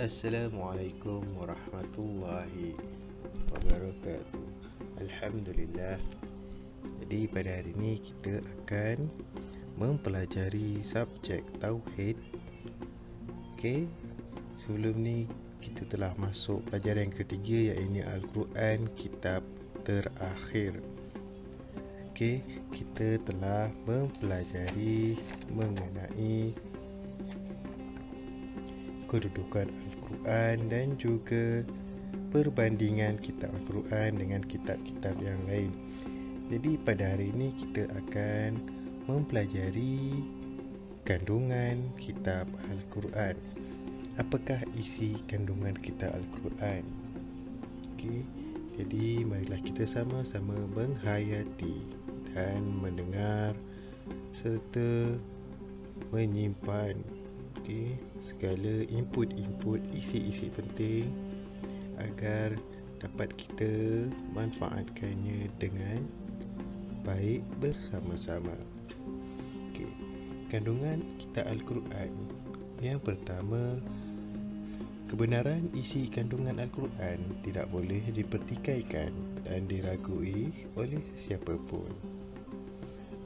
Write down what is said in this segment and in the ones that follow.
Assalamualaikum warahmatullahi wabarakatuh. Alhamdulillah. Jadi pada hari ini kita akan mempelajari subjek Tauhid. Okey. Sebelum ni kita telah masuk pelajaran yang ketiga, iaitu Al-Quran kitab terakhir. Okey, kita telah mempelajari mengenai kedudukan Al-Quran dan juga perbandingan kitab Al-Quran dengan kitab-kitab yang lain. Jadi pada hari ini kita akan mempelajari kandungan kitab Al-Quran. Apakah isi kandungan kitab Al-Quran? Okey, jadi marilah kita sama-sama menghayati dan mendengar serta menyimpan segala input-input, isi-isi penting agar dapat kita manfaatkannya dengan baik bersama-sama. Okey, kandungan kitab Al-Quran. Yang pertama, kebenaran isi kandungan Al-Quran tidak boleh dipertikaikan dan diragui oleh siapa pun.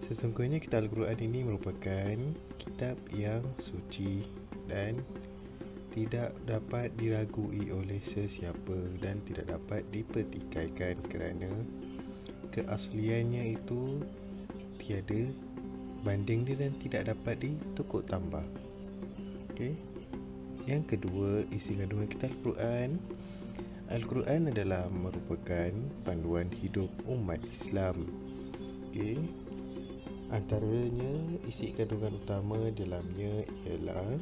Sesungguhnya kitab Al-Quran ini merupakan kitab yang suci dan tidak dapat diragui oleh sesiapa dan tidak dapat dipertikaikan kerana keasliannya itu tiada banding dia dan tidak dapat ditukar tambah. Okey. Yang kedua, isi kandungan kitab Al-Quran. Al-Quran adalah merupakan panduan hidup umat Islam. Okey. Antaranya isi kandungan utama dalamnya ialah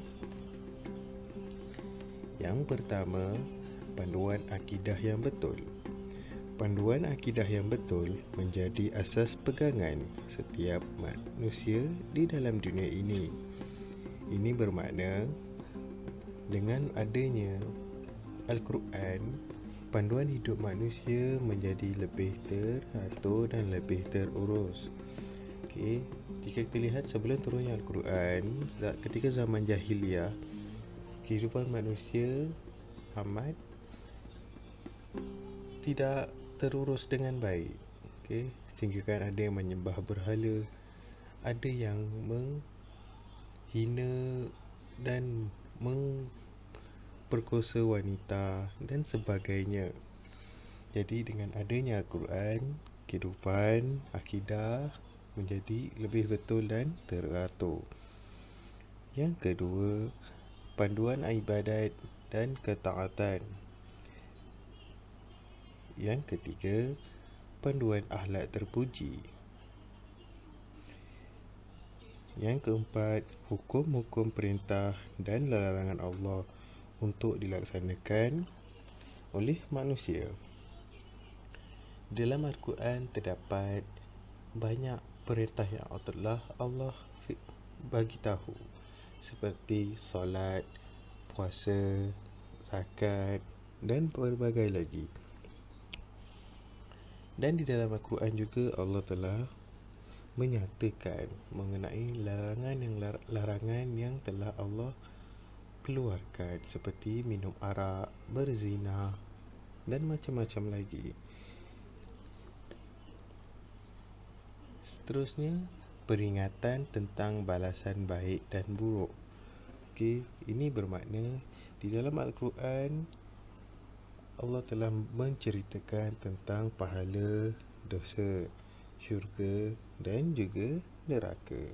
yang pertama, panduan akidah yang betul. Panduan akidah yang betul menjadi asas pegangan setiap manusia di dalam dunia ini. Ini bermakna dengan adanya Al-Quran, panduan hidup manusia menjadi lebih teratur dan lebih terurus. Okey, jika kita lihat sebelum turunnya Al-Quran, ketika zaman jahiliyah, kehidupan manusia amat tidak terurus dengan baik. Okey, sehingga kan ada yang menyembah berhala, ada yang menghina dan memperkosa wanita dan sebagainya. Jadi dengan adanya Al-Quran, kehidupan akidah menjadi lebih betul dan teratur. Yang kedua, panduan ibadat dan ketaatan. Yang ketiga, panduan akhlak terpuji. Yang keempat, hukum-hukum perintah dan larangan Allah untuk dilaksanakan oleh manusia. Dalam Al-Quran terdapat banyak perintah yang Allah bagi tahu, seperti solat, puasa, zakat dan berbagai lagi. Dan di dalam Al-Quran juga Allah telah menyatakan mengenai larangan yang telah Allah keluarkan, seperti minum arak, berzina dan macam-macam lagi. Seterusnya, peringatan tentang balasan baik dan buruk. Okey, ini bermakna di dalam Al-Quran Allah telah menceritakan tentang pahala, dosa, syurga dan juga neraka.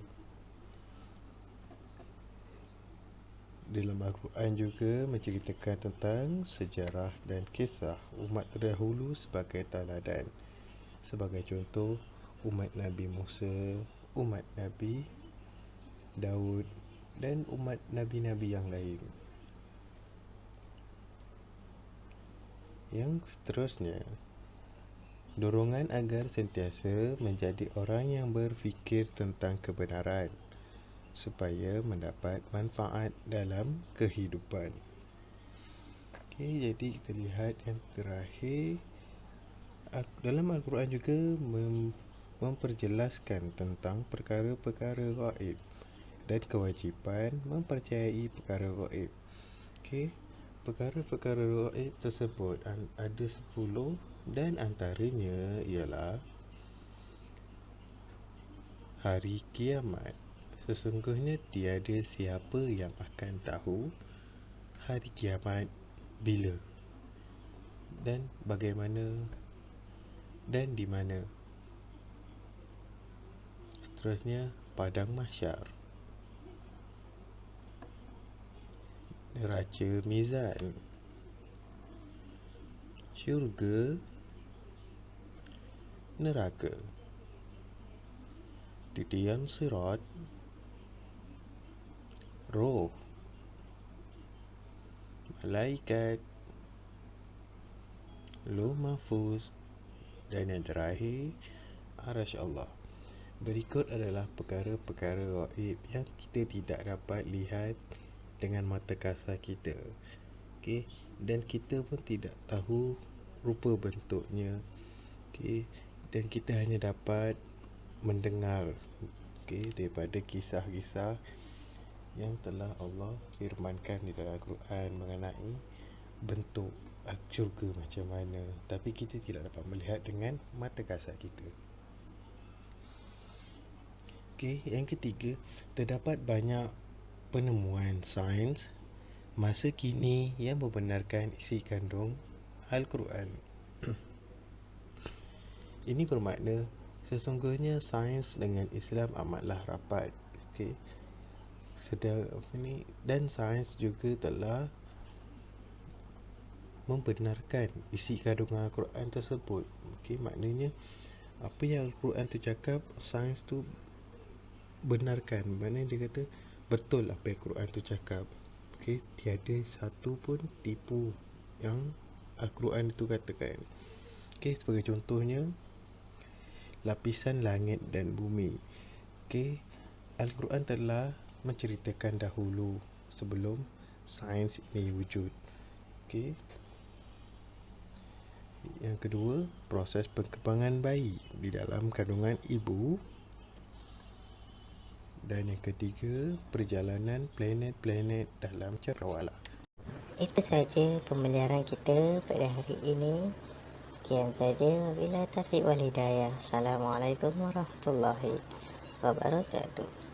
Dalam Al-Quran juga menceritakan tentang sejarah dan kisah umat terdahulu sebagai teladan. Sebagai contoh, umat Nabi Musa, umat Nabi Daud dan umat Nabi-Nabi yang lain. Yang seterusnya, dorongan agar sentiasa menjadi orang yang berfikir tentang kebenaran supaya mendapat manfaat dalam kehidupan. Okey, jadi kita lihat yang terakhir, dalam Al-Quran juga memperjelaskan tentang perkara-perkara gaib dan kewajipan mempercayai perkara gaib. Okey, perkara-perkara gaib tersebut ada 10 dan antaranya ialah hari kiamat. Sesungguhnya tiada siapa yang akan tahu hari kiamat bila dan bagaimana dan di mana. Seterusnya, padang mahsyar, neraca mizan, syurga, neraka, titian sirat, roh, malaikat, lauh mahfuz, dan yang terakhir, arasy Allah. Berikut adalah perkara-perkara gaib yang kita tidak dapat lihat dengan mata kasar kita. Okey, dan kita pun tidak tahu rupa bentuknya. Okey, dan kita hanya dapat mendengar daripada kisah-kisah yang telah Allah firmankan di dalam Al-Quran mengenai bentuk syurga macam mana, tapi kita tidak dapat melihat dengan mata kasar kita. Yang ketiga, terdapat banyak penemuan sains masa kini yang membenarkan isi kandung Al-Quran. Ini bermakna sesungguhnya sains dengan Islam amatlah rapat. Dan sains juga telah membenarkan isi kandungan Al-Quran tersebut. Maknanya apa yang Al-Quran tu cakap, sains tu benarkan. Maknanya dia kata betul apa yang Al-Quran tu cakap. Tiada satu pun tipu yang Al-Quran itu katakan. Sebagai contohnya, lapisan langit dan bumi. Al-Quran telah menceritakan dahulu sebelum sains ini wujud. Yang kedua, proses perkembangan bayi di dalam kandungan ibu. Dan yang ketiga, perjalanan planet-planet dalam cakrawala. Itu saja pembelajaran kita pada hari ini. Sekian saja. Wabillahi taufiq wal hidayah. Assalamualaikum warahmatullahi wabarakatuh.